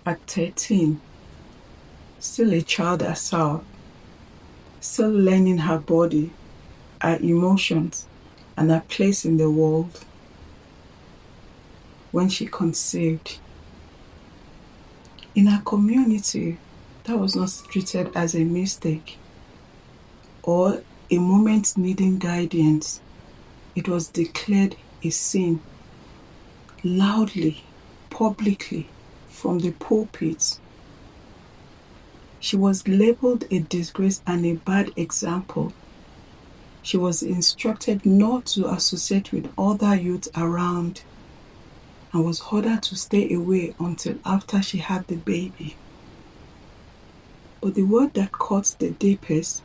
At 13, still a child herself, still learning her body, her emotions, and her place in the world, when she conceived. In her community, that was not treated as a mistake or a moment needing guidance. It was declared a sin, loudly, publicly, from the pulpit. She was labeled a disgrace and a bad example. She was instructed not to associate with other youths around and was ordered to stay away until after she had the baby. But the word that cut the deepest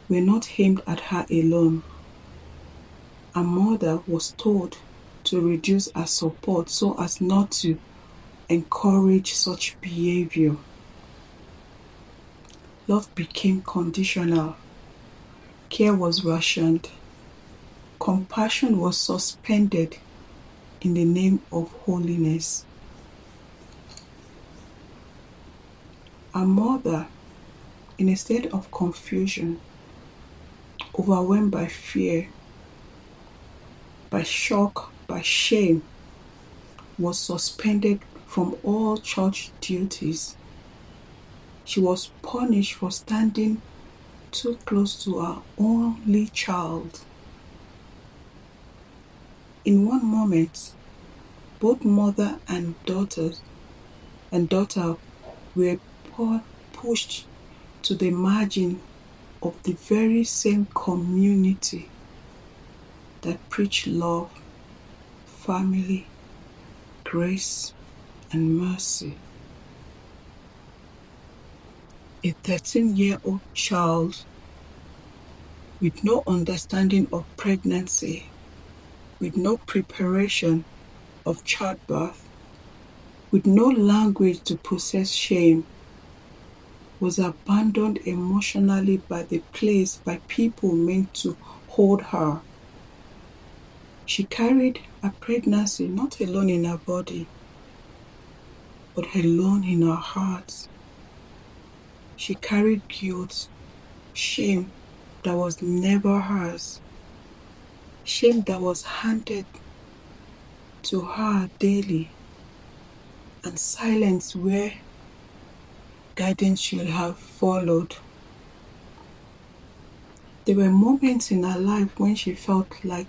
were not aimed at her alone. Her mother was told to reduce her support so as not to encourage such behavior. Love became conditional. Care was rationed. Compassion was suspended in the name of holiness. Her mother, in a state of confusion, overwhelmed by fear, by shock, by shame, was suspended from all church duties. She was punished for standing too close to her only child. In one moment, both mother and daughter were pushed to the margin of the very same community that preached love, family, grace, and mercy. A 13-year-old child with no understanding of pregnancy, with no preparation of childbirth, with no language to process shame, was abandoned emotionally by people meant to hold her. She carried her pregnancy not alone in her body, but alone in her heart. She carried guilt, shame that was never hers, shame that was handed to her daily, and silence where guidance should have followed. There were moments in her life when she felt like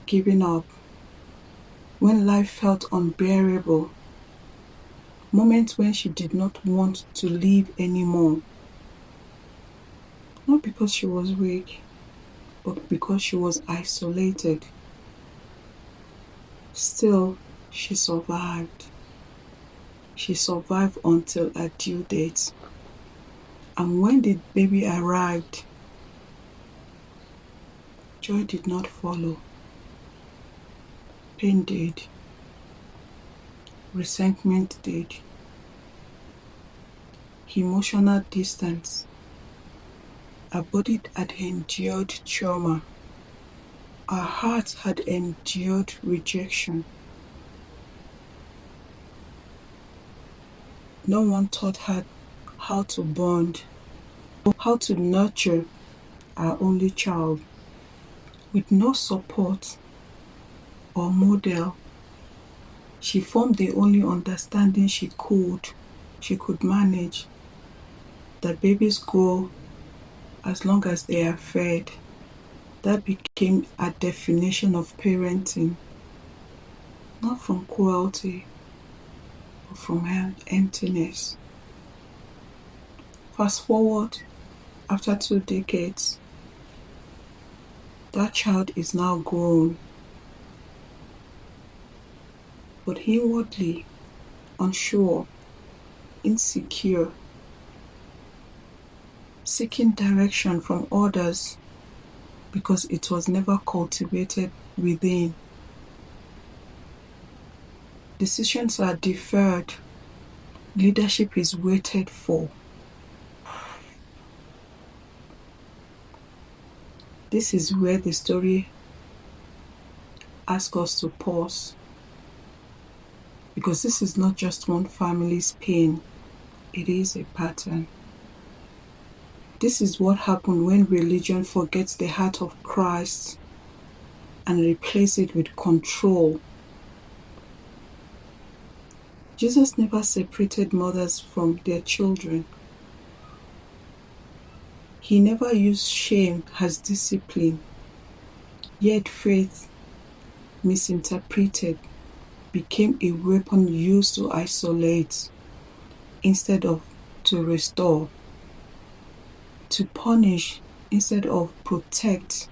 giving up, when life felt unbearable, moments when she did not want to live anymore. Not because she was weak, but because she was isolated. Still, she survived. She survived until her due date. And when the baby arrived, joy did not follow. Pain did. Resentment did. Emotional distance. Her body had endured trauma. Her heart had endured rejection. No one taught her how to bond, how to nurture her only child. With no support or model, she formed the only understanding she could manage, that babies grow as long as they are fed. That became a definition of parenting, not from cruelty, but from emptiness. Fast forward, after 2 decades, that child is now grown, but inwardly unsure, insecure, seeking direction from others because it was never cultivated within. Decisions are deferred. Leadership is waited for. This is where the story asks us to pause. Because this is not just one family's pain, it is a pattern. This is what happens when religion forgets the heart of Christ and replaces it with control. Jesus never separated mothers from their children. He never used shame as discipline. Yet faith, misinterpreted, became a weapon used to isolate instead of to restore, to punish instead of protect.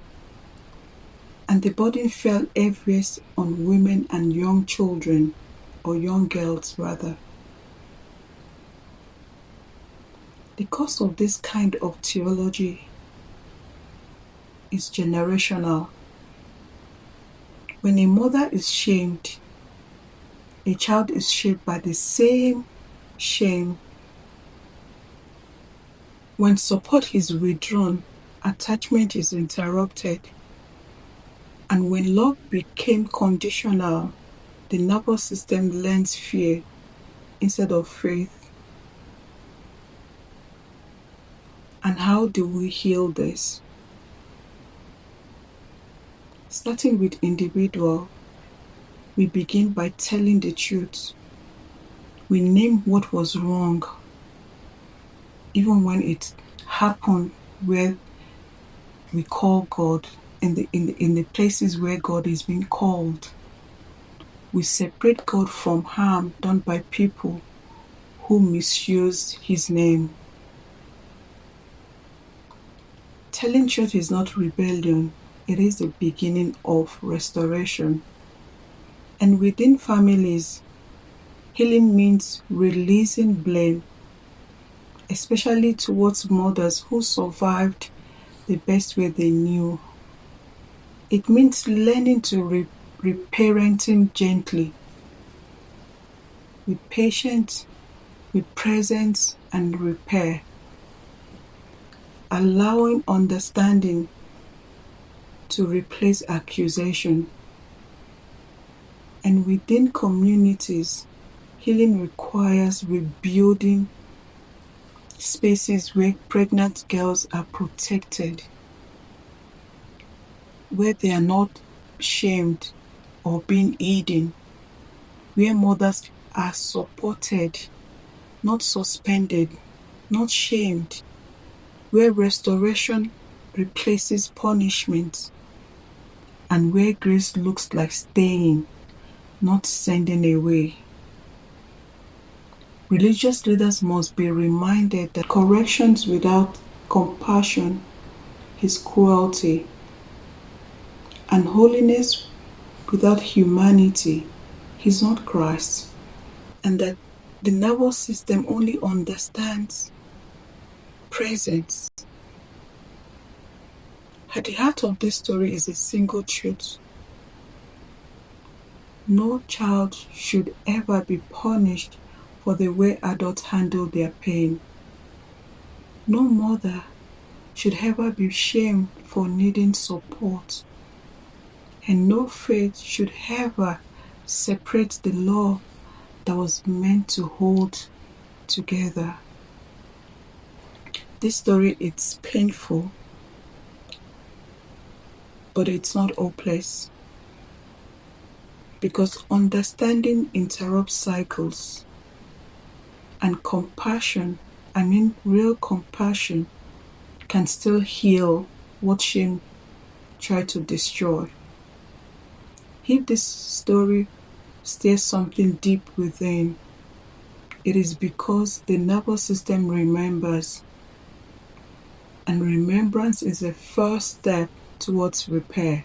And the burden fell heaviest on women and young children, or young girls rather. The cost of this kind of theology is generational. When a mother is shamed, a child is shaped by the same shame. When support is withdrawn, attachment is interrupted. And when love became conditional, the nervous system learns fear instead of faith. And how do we heal this? Starting with individual, we begin by telling the truth. We name what was wrong, even when it happened where we call God, in the places where God is being called. We separate God from harm done by people who misuse His name. Telling truth is not rebellion, it is the beginning of restoration. And within families, healing means releasing blame, especially towards mothers who survived the best way they knew. It means learning to reparenting gently, with patience, with presence and repair, allowing understanding to replace accusation. And within communities, healing requires rebuilding spaces where pregnant girls are protected, where they are not shamed or being hidden, where mothers are supported, not suspended, not shamed, where restoration replaces punishment, and where grace looks like staying, not sending away. Religious leaders must be reminded that corrections without compassion is cruelty, and holiness without humanity is not Christ, and that the nervous system only understands presence. At the heart of this story is a single truth. No child should ever be punished for the way adults handle their pain. No mother should ever be shamed for needing support. And no faith should ever separate the love that was meant to hold together. This story is painful, but it's not hopeless. Because understanding interrupts cycles. And compassion, real compassion, can still heal what shame tried to destroy. If this story stirs something deep within, it is because the nervous system remembers. And remembrance is a first step towards repair.